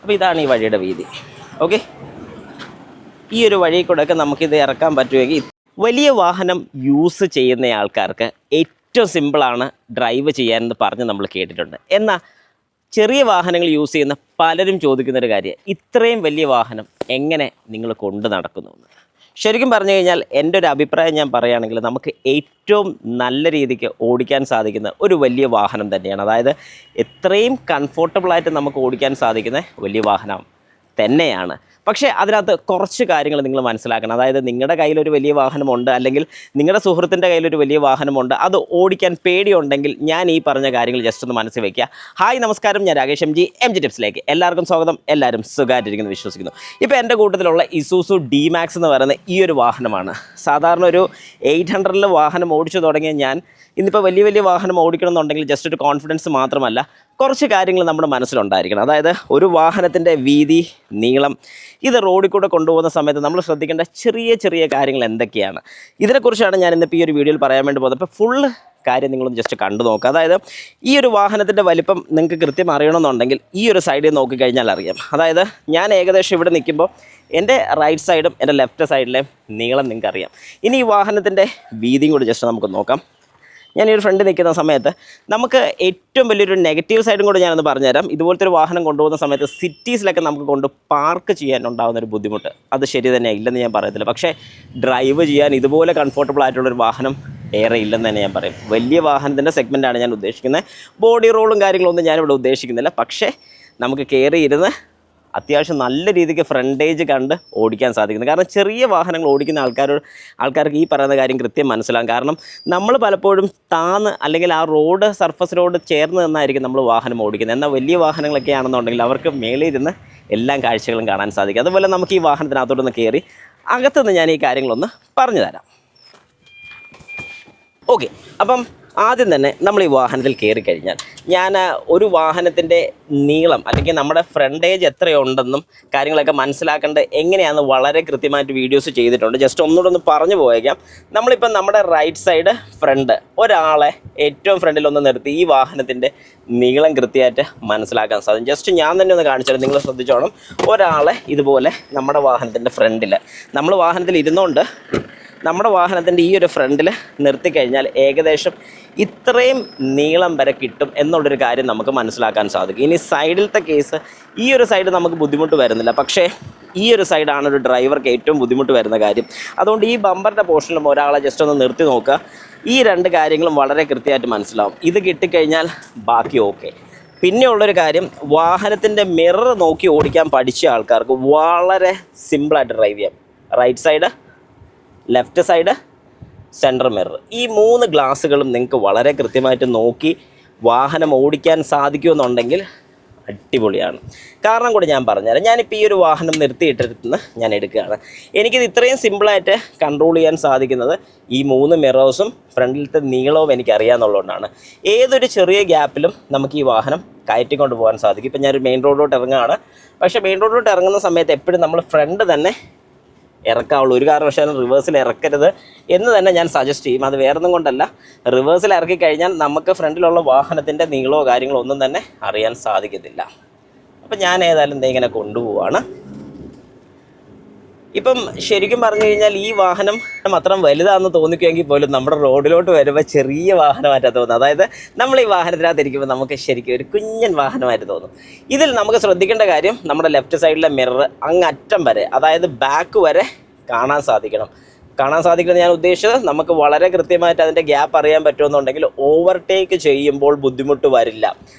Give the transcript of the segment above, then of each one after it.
അപ്പോൾ ഇതാണ് ഈ വഴിയുടെ വീതി. ഓക്കെ, ഈ ഒരു വഴി കൂടെയൊക്കെ നമുക്കിത് ഇറക്കാൻ പറ്റുമെങ്കിൽ വലിയ വാഹനം യൂസ് ചെയ്യുന്ന ആൾക്കാർക്ക് ഏറ്റവും സിമ്പിളാണ് ഡ്രൈവ് ചെയ്യാനെന്ന് പറഞ്ഞ് നമ്മൾ കേട്ടിട്ടുണ്ട്. എന്നാൽ ചെറിയ വാഹനങ്ങൾ യൂസ് ചെയ്യുന്ന പലരും ചോദിക്കുന്നൊരു കാര്യം, ഇത്രയും വലിയ വാഹനം എങ്ങനെ നിങ്ങൾ കൊണ്ട് നടക്കുന്നു എന്ന്. ശരിക്കും പറഞ്ഞു കഴിഞ്ഞാൽ എൻ്റെ ഒരു അഭിപ്രായം ഞാൻ പറയുകയാണെങ്കിൽ നമുക്ക് ഏറ്റവും നല്ല രീതിക്ക് ഓടിക്കാൻ സാധിക്കുന്ന ഒരു വലിയ വാഹനം തന്നെയാണ്. അതായത് എത്രയും കംഫോർട്ടബിളായിട്ട് നമുക്ക് ഓടിക്കാൻ സാധിക്കുന്ന വലിയ വാഹനം തന്നെയാണ്. പക്ഷേ അതിനകത്ത് കുറച്ച് കാര്യങ്ങൾ നിങ്ങൾ മനസ്സിലാക്കണം. അതായത് നിങ്ങളുടെ കയ്യിലൊരു വലിയ വാഹനമുണ്ട്, അല്ലെങ്കിൽ നിങ്ങളുടെ സുഹൃത്തിൻ്റെ കയ്യിലൊരു വലിയ വാഹനമുണ്ട്, അത് ഓടിക്കാൻ പേടിയുണ്ടെങ്കിൽ ഞാൻ ഈ പറഞ്ഞ കാര്യങ്ങൾ ജസ്റ്റ് ഒന്ന് മനസ്സിൽ വയ്ക്കുക. ഹായ്, നമസ്കാരം, ഞാൻ രാകേഷ് എം ജി ടിപ്സിലേക്ക് എല്ലാവർക്കും സ്വാഗതം. എല്ലാവരും സുഖമായിട്ടിരിക്കുന്നു വിശ്വസിക്കുന്നു. ഇപ്പോൾ എൻ്റെ കൂട്ടത്തിലുള്ള ഇസൂസു D-Max എന്ന് പറയുന്ന ഈ ഒരു വാഹനമാണ്. സാധാരണ ഒരു 800 വാഹനം ഓടിച്ചു തുടങ്ങിയ ഞാൻ ഇന്നിപ്പോൾ വലിയ വാഹനം ഓടിക്കണമെന്നുണ്ടെങ്കിൽ ജസ്റ്റ് ഒരു കോൺഫിഡൻസ് മാത്രമല്ല, കുറച്ച് കാര്യങ്ങൾ നമ്മുടെ മനസ്സിലുണ്ടായിരിക്കണം. അതായത് ഒരു വാഹനത്തിൻ്റെ വീതി, നീളം, ഇത് റോഡിൽ കൂടെ കൊണ്ടുപോകുന്ന സമയത്ത് നമ്മൾ ശ്രദ്ധിക്കേണ്ട ചെറിയ കാര്യങ്ങൾ എന്തൊക്കെയാണ്, ഇതിനെക്കുറിച്ചാണ് ഞാൻ ഇന്നിപ്പോൾ ഈ ഒരു വീഡിയോയിൽ പറയാൻ വേണ്ടി പോകുന്നത്. അപ്പോൾ ഫുള്ള് കാര്യം നിങ്ങളൊന്ന് ജസ്റ്റ് കണ്ടു നോക്കുക. അതായത് ഈ ഒരു വാഹനത്തിൻ്റെ വലിപ്പം നിങ്ങൾക്ക് കൃത്യം അറിയണമെന്നുണ്ടെങ്കിൽ ഈ ഒരു സൈഡിൽ നോക്കിക്കഴിഞ്ഞാൽ അറിയാം. അതായത് ഞാൻ ഏകദേശം ഇവിടെ നിൽക്കുമ്പോൾ എൻ്റെ റൈറ്റ് സൈഡും എൻ്റെ ലെഫ്റ്റ് സൈഡിലെയും നീളം നിങ്ങൾക്ക് അറിയാം. ഇനി ഈ വാഹനത്തിൻ്റെ വീതിയും കൂടി ജസ്റ്റ് നമുക്ക് നോക്കാം. ഞാൻ ഈ ഒരു ഫ്രണ്ട് നിൽക്കുന്ന സമയത്ത് നമുക്ക് ഏറ്റവും വലിയൊരു നെഗറ്റീവ് സൈഡും കൂടെ ഞാനൊന്ന് പറഞ്ഞുതരാം. ഇതുപോലത്തെ ഒരു വാഹനം കൊണ്ടുപോകുന്ന സമയത്ത് സിറ്റീസിലൊക്കെ നമുക്ക് കൊണ്ട് പാർക്ക് ചെയ്യാനുണ്ടാകുന്നൊരു ബുദ്ധിമുട്ട് അത് ശരി തന്നെയാണ്, ഇല്ലെന്ന് ഞാൻ പറയത്തില്ല. പക്ഷേ ഡ്രൈവ് ചെയ്യാൻ ഇതുപോലെ കംഫർട്ടബിൾ ആയിട്ടുള്ളൊരു വാഹനം ഏറെ ഇല്ലെന്ന് തന്നെ ഞാൻ പറയും. വലിയ വാഹനത്തിൻ്റെ സെഗ്മെൻറ്റാണ് ഞാൻ ഉദ്ദേശിക്കുന്നത്. ബോഡി റോളും കാര്യങ്ങളൊന്നും ഞാനിവിടെ ഉദ്ദേശിക്കുന്നില്ല. പക്ഷേ നമുക്ക് കയറി ഇരുന്ന് അത്യാവശ്യം നല്ല രീതിക്ക് ഫ്രണ്ടേജ് കണ്ട് ഓടിക്കാൻ സാധിക്കുന്നത്. കാരണം ചെറിയ വാഹനങ്ങൾ ഓടിക്കുന്ന ആൾക്കാർക്ക് ഈ പറയുന്ന കാര്യം കൃത്യം മനസ്സിലാകും. കാരണം നമ്മൾ പലപ്പോഴും താന്ന് അല്ലെങ്കിൽ ആ റോഡ് സർഫസിനോട് ചേർന്ന് നിന്നായിരിക്കും നമ്മൾ വാഹനം ഓടിക്കുന്നത്. എന്നാൽ വലിയ വാഹനങ്ങളൊക്കെ ആണെന്നുണ്ടെങ്കിൽ അവർക്ക് മേളിൽ ഇരുന്ന് എല്ലാ കാഴ്ചകളും കാണാൻ സാധിക്കും. അതുപോലെ നമുക്ക് ഈ വാഹനത്തിനകത്തോട്ടൊന്ന് കയറി അകത്തുനിന്ന് ഞാൻ ഈ കാര്യങ്ങളൊന്ന് പറഞ്ഞു തരാം. ഓക്കെ, അപ്പം ആദ്യം തന്നെ നമ്മൾ ഈ വാഹനത്തിൽ കയറി കഴിഞ്ഞാൽ ഞാൻ ഒരു വാഹനത്തിൻ്റെ നീളം അല്ലെങ്കിൽ നമ്മുടെ ഫ്രണ്ടേജ് എത്രയുണ്ടെന്നും കാര്യങ്ങളൊക്കെ മനസ്സിലാക്കേണ്ടത് എങ്ങനെയാണെന്ന് വളരെ കൃത്യമായിട്ട് വീഡിയോസ് ചെയ്തിട്ടുണ്ട്. ജസ്റ്റ് ഒന്നുകൂടെ ഒന്ന് പറഞ്ഞു പോയേക്കാം. നമ്മളിപ്പം നമ്മുടെ റൈറ്റ് സൈഡ് ഫ്രണ്ട് ഒരാളെ ഏറ്റവും ഫ്രണ്ടിലൊന്ന് നിർത്തി ഈ വാഹനത്തിൻ്റെ നീളം കൃത്യമായിട്ട് മനസ്സിലാക്കാൻ സാധിക്കും. ജസ്റ്റ് ഞാൻ തന്നെ ഒന്ന് കാണിച്ചാൽ നിങ്ങൾ ശ്രദ്ധിച്ചോണം. ഒരാളെ ഇതുപോലെ നമ്മുടെ വാഹനത്തിൻ്റെ ഫ്രണ്ടിൽ നമ്മൾ വാഹനത്തിൽ ഇരുന്നുകൊണ്ട് നമ്മുടെ വാഹനത്തിൻ്റെ ഈ ഒരു ഫ്രണ്ടിൽ നിർത്തിക്കഴിഞ്ഞാൽ ഏകദേശം ഇത്രയും നീളം വരെ കിട്ടും എന്നുള്ളൊരു കാര്യം നമുക്ക് മനസ്സിലാക്കാൻ സാധിക്കും. ഇനി സൈഡിലത്തെ കേസ്, ഈ ഒരു സൈഡ് നമുക്ക് ബുദ്ധിമുട്ട് വരുന്നില്ല. പക്ഷേ ഈ ഒരു സൈഡാണ് ഒരു ഡ്രൈവർക്ക് ഏറ്റവും ബുദ്ധിമുട്ട് വരുന്ന കാര്യം. അതുകൊണ്ട് ഈ ബമ്പറിൻ്റെ പോർഷനിലും ഒരാളെ ജസ്റ്റ് ഒന്ന് നിർത്തി നോക്കുക. ഈ രണ്ട് കാര്യങ്ങളും വളരെ കൃത്യമായിട്ട് മനസ്സിലാവും. ഇത് കിട്ടിക്കഴിഞ്ഞാൽ ബാക്കി ഓക്കെ. പിന്നെയുള്ളൊരു കാര്യം, വാഹനത്തിൻ്റെ മിറർ നോക്കി ഓടിക്കാൻ പഠിച്ച ആൾക്കാർക്ക് വളരെ സിമ്പിളായിട്ട് ഡ്രൈവ് ചെയ്യാം. Right side, left side, centre mirror, ഈ 3 ഗ്ലാസ്സുകളും നിങ്ങൾക്ക് വളരെ കൃത്യമായിട്ട് നോക്കി വാഹനം ഓടിക്കാൻ സാധിക്കുമെന്നുണ്ടെങ്കിൽ അടിപൊളിയാണ്. കാരണം കൂടി ഞാൻ പറഞ്ഞുതരാം. ഞാനിപ്പോൾ ഈ ഒരു വാഹനം നിർത്തിയിട്ടിരുന്ന് ഞാൻ എടുക്കുകയാണ്. എനിക്കിത് ഇത്രയും സിമ്പിളായിട്ട് കൺട്രോൾ ചെയ്യാൻ സാധിക്കുന്നത് ഈ 3 മിറേഴ്സും ഫ്രണ്ടിലത്തെ നീളവും എനിക്കറിയാമെന്നുള്ളതുകൊണ്ടാണ്. ഏതൊരു ചെറിയ ഗ്യാപ്പിലും നമുക്ക് ഈ വാഹനം കയറ്റിക്കൊണ്ട് പോകാൻ സാധിക്കും. ഇപ്പം ഞാനൊരു മെയിൻ റോഡിലോട്ട് ഇറങ്ങുകയാണ്. പക്ഷേ മെയിൻ റോഡിലോട്ട് ഇറങ്ങുന്ന സമയത്ത് എപ്പോഴും നമ്മൾ ഫ്രണ്ട് തന്നെ ഇറക്കാവുള്ളൂ. ഒരു കാരണവശാലും റിവേഴ്സിൽ ഇറക്കരുത് എന്ന് തന്നെ ഞാൻ സജസ്റ്റ് ചെയ്യും. അത് വേറൊന്നും കൊണ്ടല്ല, റിവേഴ്സിൽ ഇറക്കി കഴിഞ്ഞാൽ നമുക്ക് ഫ്രണ്ടിലുള്ള വാഹനത്തിൻ്റെ നീളമോ കാര്യങ്ങളോ ഒന്നും തന്നെ അറിയാൻ സാധിക്കത്തില്ല. അപ്പം ഞാൻ ഏതായാലും ഇങ്ങനെ കൊണ്ടുപോവാണ്. ഇപ്പം ശരിക്കും പറഞ്ഞു കഴിഞ്ഞാൽ ഈ വാഹനം അത്ര വലുതാണെന്ന് തോന്നിക്കുമെങ്കിൽ പോലും നമ്മുടെ റോഡിലോട്ട് വരുമ്പോൾ ചെറിയ വാഹനമായിട്ടാണ് തോന്നുന്നത്. അതായത് നമ്മൾ ഈ വാഹനത്തിനകത്ത് ഇരിക്കുമ്പോൾ നമുക്ക് ശരിക്കും ഒരു കുഞ്ഞൻ വാഹനമായിട്ട് തോന്നും. ഇതിൽ നമുക്ക് ശ്രദ്ധിക്കേണ്ട കാര്യം, നമ്മുടെ ലെഫ്റ്റ് സൈഡിലെ മിറർ അങ്ങ് അറ്റം വരെ, അതായത് ബാക്ക് വരെ കാണാൻ സാധിക്കുന്നത് ഞാൻ ഉദ്ദേശിച്ചത് നമുക്ക് വളരെ കൃത്യമായിട്ട് അതിൻ്റെ ഗ്യാപ്പ് അറിയാൻ പറ്റുമെന്നുണ്ടെങ്കിൽ ഓവർടേക്ക് ചെയ്യുമ്പോൾ ബുദ്ധിമുട്ട് വരില്ല.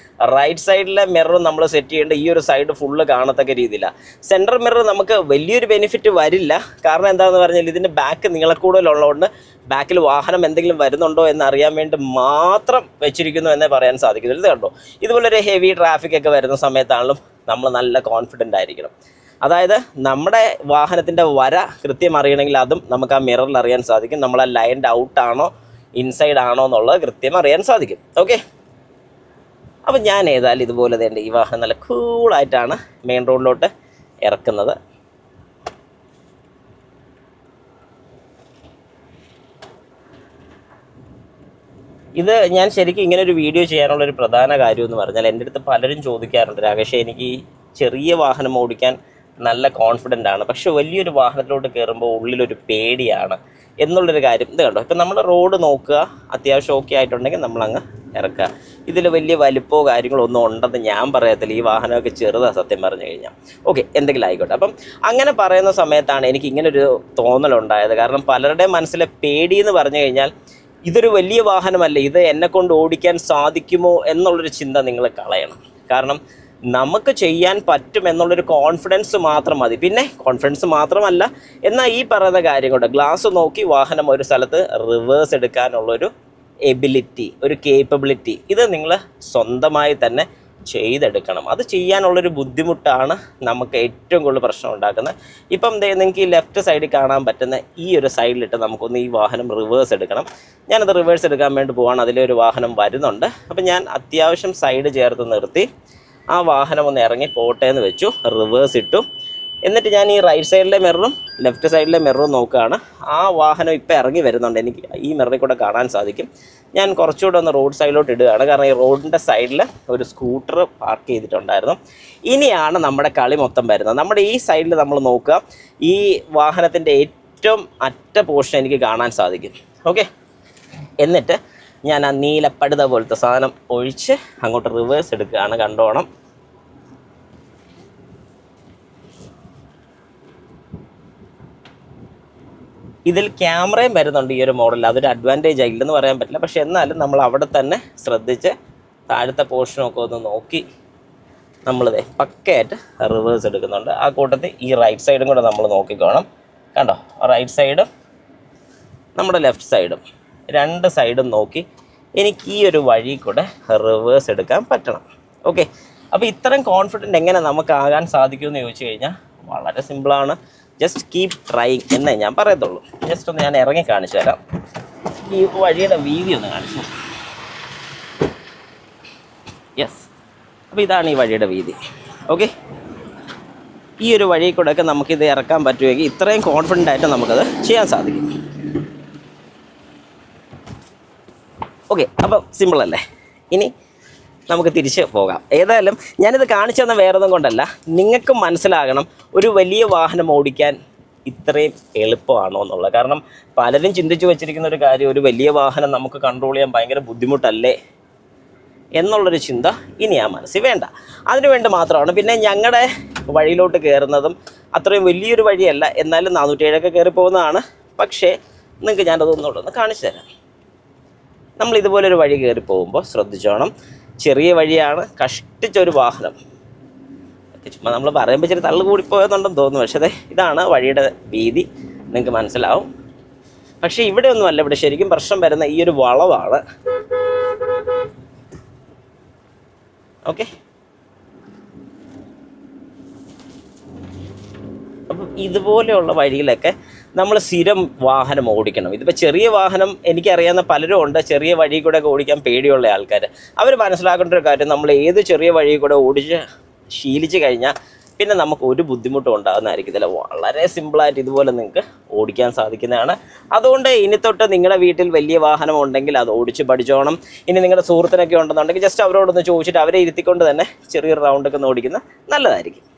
റൈറ്റ് സൈഡിലെ മിറർ നമ്മൾ സെറ്റ് ചെയ്യേണ്ട ഈ ഒരു സൈഡ് ഫുള്ള് കാണത്തക്ക രീതിയിലാണ്. സെൻട്രൽ മിറർ നമുക്ക് വലിയൊരു ബെനിഫിറ്റ് വരില്ല. കാരണം എന്താണെന്ന് പറഞ്ഞാൽ ഇതിൻ്റെ ബാക്ക് നീളക്കൂടുതലുള്ളതുകൊണ്ട് ബാക്കിൽ വാഹനം എന്തെങ്കിലും വരുന്നുണ്ടോ എന്ന് അറിയാൻ വേണ്ടി മാത്രം വെച്ചിരിക്കുന്നു എന്നേ പറയാൻ സാധിക്കുന്നില്ല. ഇത് കണ്ടോ, ഇതുപോലൊരു ഹെവി ട്രാഫിക് ഒക്കെ വരുന്ന സമയത്താണെങ്കിലും നമ്മൾ നല്ല കോൺഫിഡൻ്റ് ആയിരിക്കണം. അതായത് നമ്മുടെ വാഹനത്തിൻ്റെ വര കൃത്യം അറിയണമെങ്കിൽ അതും നമുക്ക് ആ മിററിൽ അറിയാൻ സാധിക്കും. നമ്മൾ ആ ലൈൻഡ് ഔട്ടാണോ ഇൻസൈഡ് ആണോ എന്നുള്ളത് കൃത്യം അറിയാൻ സാധിക്കും. ഓക്കെ, അപ്പോൾ ഞാൻ ഏതായാലും ഇതുപോലെ തന്നെ ഈ വാഹനം നല്ല കൂളായിട്ടാണ് മെയിൻ റോഡിലോട്ട് ഇറക്കുന്നത്. ഇത് ഞാൻ ശരിക്കും ഇങ്ങനെ ഒരു വീഡിയോ ചെയ്യാനുള്ളൊരു പ്രധാന കാര്യം എന്ന് പറഞ്ഞാൽ, എൻ്റെ അടുത്ത് പലരും ചോദിക്കാറുണ്ട്, രാകേഷ് എനിക്ക് ചെറിയ വാഹനം ഓടിക്കാൻ നല്ല കോൺഫിഡൻ്റ് ആണ്, പക്ഷെ വലിയൊരു വാഹനത്തിലോട്ട് കയറുമ്പോൾ ഉള്ളിലൊരു പേടിയാണ് എന്നുള്ളൊരു കാര്യം ഇത് കണ്ടോ. ഇപ്പം നമ്മൾ റോഡ് നോക്കുക, അത്യാവശ്യം ഓക്കെ ആയിട്ടുണ്ടെങ്കിൽ നമ്മളങ്ങ് ഇറക്കുക. ഇതിൽ വലിയ വലിപ്പമോ കാര്യങ്ങളോ ഒന്നും ഉണ്ടെന്ന് ഞാൻ പറയത്തില്ല, ഈ വാഹനമൊക്കെ ചെറുതാണ് സത്യം പറഞ്ഞു കഴിഞ്ഞാൽ. ഓക്കെ, എന്തെങ്കിലും ആയിക്കോട്ടെ. അപ്പം അങ്ങനെ പറയുന്ന സമയത്താണ് എനിക്ക് ഇങ്ങനൊരു തോന്നലുണ്ടായത്. കാരണം പലരുടെയും മനസ്സിലെ പേടി എന്ന് പറഞ്ഞു കഴിഞ്ഞാൽ ഇതൊരു വലിയ വാഹനമല്ല, ഇത് എന്നെക്കൊണ്ട് ഓടിക്കാൻ സാധിക്കുമോ എന്നുള്ളൊരു ചിന്ത നിങ്ങൾ കളയണം. കാരണം നമുക്ക് ചെയ്യാൻ പറ്റും എന്നുള്ളൊരു കോൺഫിഡൻസ് മാത്രം മതി. പിന്നെ കോൺഫിഡൻസ് മാത്രമല്ല, എന്നാൽ ഈ പറയുന്ന കാര്യം കൊണ്ട് ഗ്ലാസ് നോക്കി വാഹനം ഒരു സ്ഥലത്ത് റിവേഴ്സ് എടുക്കാനുള്ളൊരു എബിലിറ്റി, ഒരു കേപ്പബിലിറ്റി, ഇത് നിങ്ങൾ സ്വന്തമായി തന്നെ ചെയ്തെടുക്കണം. അത് ചെയ്യാനുള്ളൊരു ബുദ്ധിമുട്ടാണ് നമുക്ക് ഏറ്റവും കൂടുതൽ പ്രശ്നം ഉണ്ടാക്കുന്നത്. ഇപ്പം നിങ്ങൾക്ക് ഈ ലെഫ്റ്റ് സൈഡിൽ കാണാൻ പറ്റുന്ന ഈ ഒരു സൈഡിലിട്ട് നമുക്കൊന്ന് ഈ വാഹനം റിവേഴ്സ് എടുക്കണം. ഞാനത് റിവേഴ്സ് എടുക്കാൻ വേണ്ടി പോവാണ്. അതിലൊരു വാഹനം വരുന്നുണ്ട്. അപ്പം ഞാൻ അത്യാവശ്യം സൈഡ് ചേർത്ത് നിർത്തി ആ വാഹനം ഒന്ന് ഇറങ്ങി പോട്ടെ എന്ന് വെച്ചു, റിവേഴ്സ് ഇട്ടു. എന്നിട്ട് ഞാൻ ഈ റൈറ്റ് സൈഡിലെ മിററും ലെഫ്റ്റ് സൈഡിലെ മിററും നോക്കുകയാണ്. ആ വാഹനം ഇപ്പോൾ ഇറങ്ങി വരുന്നുണ്ട്, എനിക്ക് ഈ മിററിൽ കൂടെ കാണാൻ സാധിക്കും. ഞാൻ കുറച്ചുകൂടെ ഒന്ന് റോഡ് സൈഡിലോട്ട് ഇടുകയാണ്, കാരണം ഈ റോഡിൻ്റെ സൈഡിൽ ഒരു സ്കൂട്ടർ പാർക്ക് ചെയ്തിട്ടുണ്ടായിരുന്നു. ഇനിയാണ് നമ്മുടെ കളി മൊത്തം വരുന്നത്. നമ്മുടെ ഈ സൈഡിൽ നമ്മൾ നോക്കുക, ഈ വാഹനത്തിൻ്റെ ഏറ്റവും അറ്റ പോർഷൻ എനിക്ക് കാണാൻ സാധിക്കും. ഓക്കെ, എന്നിട്ട് ഞാൻ ആ നീലപ്പടുത പോലത്തെ സാധനം ഒഴിച്ച് അങ്ങോട്ട് റിവേഴ്സ് എടുക്കുകയാണ്. കണ്ടോണം. ഇതിൽ ക്യാമറയും വരുന്നുണ്ട് ഈ ഒരു മോഡലിൽ. അതൊരു അഡ്വാൻറ്റേജ് ആയില്ലെന്ന് പറയാൻ പറ്റില്ല, പക്ഷെ എന്നാലും നമ്മൾ അവിടെ തന്നെ ശ്രദ്ധിച്ച് താഴത്തെ പോർഷനൊക്കെ ഒന്ന് നോക്കി നമ്മളിത് പക്കയായിട്ട് റിവേഴ്സ് എടുക്കുന്നുണ്ട്. ആ കൂട്ടത്തിൽ ഈ റൈറ്റ് സൈഡും കൂടെ നമ്മൾ നോക്കിക്കോണം. കണ്ടോ, റൈറ്റ് സൈഡും നമ്മുടെ ലെഫ്റ്റ് സൈഡും രണ്ട് സൈഡും നോക്കി എനിക്ക് ഈ ഒരു വഴി കൂടെ റിവേഴ്സ് എടുക്കാൻ പറ്റണം. ഓക്കെ, അപ്പോൾ ഇത്രയും കോൺഫിഡൻറ്റ് എങ്ങനെ നമുക്കാകാൻ സാധിക്കുമെന്ന് ചോദിച്ചു കഴിഞ്ഞാൽ വളരെ സിമ്പിളാണ്. ജസ്റ്റ് കീപ് ട്രൈങ് എന്നേ ഞാൻ പറയത്തുള്ളൂ. ജസ്റ്റ് ഒന്ന് ഞാൻ ഇറങ്ങി കാണിച്ചു തരാം. ഈ വഴിയുടെ വീതി ഒന്ന് കാണിച്ചു. യെസ്, അപ്പോൾ ഇതാണ് ഈ വഴിയുടെ വീതി. ഓക്കെ, ഈ ഒരു വഴി കൂടെയൊക്കെ നമുക്കിത് ഇറക്കാൻ പറ്റുമെങ്കിൽ ഇത്രയും കോൺഫിഡൻ്റ് ആയിട്ട് നമുക്കത് ചെയ്യാൻ സാധിക്കും. ഓക്കെ, അപ്പം സിമ്പിളല്ലേ. ഇനി നമുക്ക് തിരിച്ച് പോകാം. ഏതായാലും ഞാനിത് കാണിച്ചു തന്ന വേറൊന്നും കൊണ്ടല്ല, നിങ്ങൾക്ക് മനസ്സിലാകണം ഒരു വലിയ വാഹനം ഓടിക്കാൻ ഇത്രയും എളുപ്പമാണോ എന്നുള്ളത്. കാരണം പലരും ചിന്തിച്ചു വെച്ചിരിക്കുന്ന ഒരു കാര്യം, ഒരു വലിയ വാഹനം നമുക്ക് കൺട്രോൾ ചെയ്യാൻ ഭയങ്കര ബുദ്ധിമുട്ടല്ലേ എന്നുള്ളൊരു ചിന്ത ഇനി ആ മനസ്സിൽ വേണ്ട. അതിനുവേണ്ടി മാത്രമാണ് പിന്നെ ഞങ്ങളുടെ വഴിയിലോട്ട് കയറുന്നതും അത്രയും വലിയൊരു വഴിയല്ല, എന്നാലും 407 കയറി പോകുന്നതാണ്. പക്ഷേ നിങ്ങൾക്ക് ഞാനതൊന്നുകൂടെ കാണിച്ചു തരാം. നമ്മൾ ഇതുപോലൊരു വഴി കയറി പോകുമ്പോൾ ശ്രദ്ധിച്ചോണം, ചെറിയ വഴിയാണ്, കഷ്ടിച്ചൊരു വാഹനം. ചുമ്മാ നമ്മൾ പറയുമ്പോൾ ഇച്ചിരി തള്ളു കൂടിപ്പോയെന്നുണ്ടെന്ന് തോന്നുന്നു, പക്ഷേ ഇതാണ് വഴിയുടെ വീതി, നിങ്ങൾക്ക് മനസ്സിലാവും. പക്ഷേ ഇവിടെ ഒന്നുമല്ല, ഇവിടെ ശരിക്കും പ്രശ്നം വരുന്ന ഈ ഒരു വളവാണ്. ഓക്കെ, അപ്പം ഇതുപോലെയുള്ള വഴിയിലൊക്കെ നമ്മൾ സ്ഥിരം വാഹനം ഓടിക്കണം. ഇതിപ്പോൾ ചെറിയ വാഹനം എനിക്കറിയാവുന്ന പലരും ഉണ്ട്, ചെറിയ വഴി കൂടെ ഒക്കെ ഓടിക്കാൻ പേടിയുള്ള ആൾക്കാർ. അവർ മനസ്സിലാക്കേണ്ട ഒരു കാര്യം, നമ്മൾ ഏത് ചെറിയ വഴി കൂടെ ഓടിച്ച് ശീലിച്ച് കഴിഞ്ഞാൽ പിന്നെ നമുക്ക് ഒരു ബുദ്ധിമുട്ടും ഉണ്ടാകുന്നതായിരിക്കത്തില്ല. വളരെ സിമ്പിളായിട്ട് ഇതുപോലെ നിങ്ങൾക്ക് ഓടിക്കാൻ സാധിക്കുന്നതാണ്. അതുകൊണ്ട് ഇനി തൊട്ട് നിങ്ങളുടെ വീട്ടിൽ വലിയ വാഹനം ഉണ്ടെങ്കിൽ അത് ഓടിച്ച് പഠിച്ചോണം. ഇനി നിങ്ങളുടെ സുഹൃത്തിനൊക്കെ ഉണ്ടെന്നുണ്ടെങ്കിൽ ജസ്റ്റ് അവരോടൊന്ന് ചോദിച്ചിട്ട് അവരെ ഇരുത്തിക്കൊണ്ട് തന്നെ ചെറിയൊരു റൗണ്ടൊക്കെ ഒന്ന് ഓടിക്കുന്നത് നല്ലതായിരിക്കും.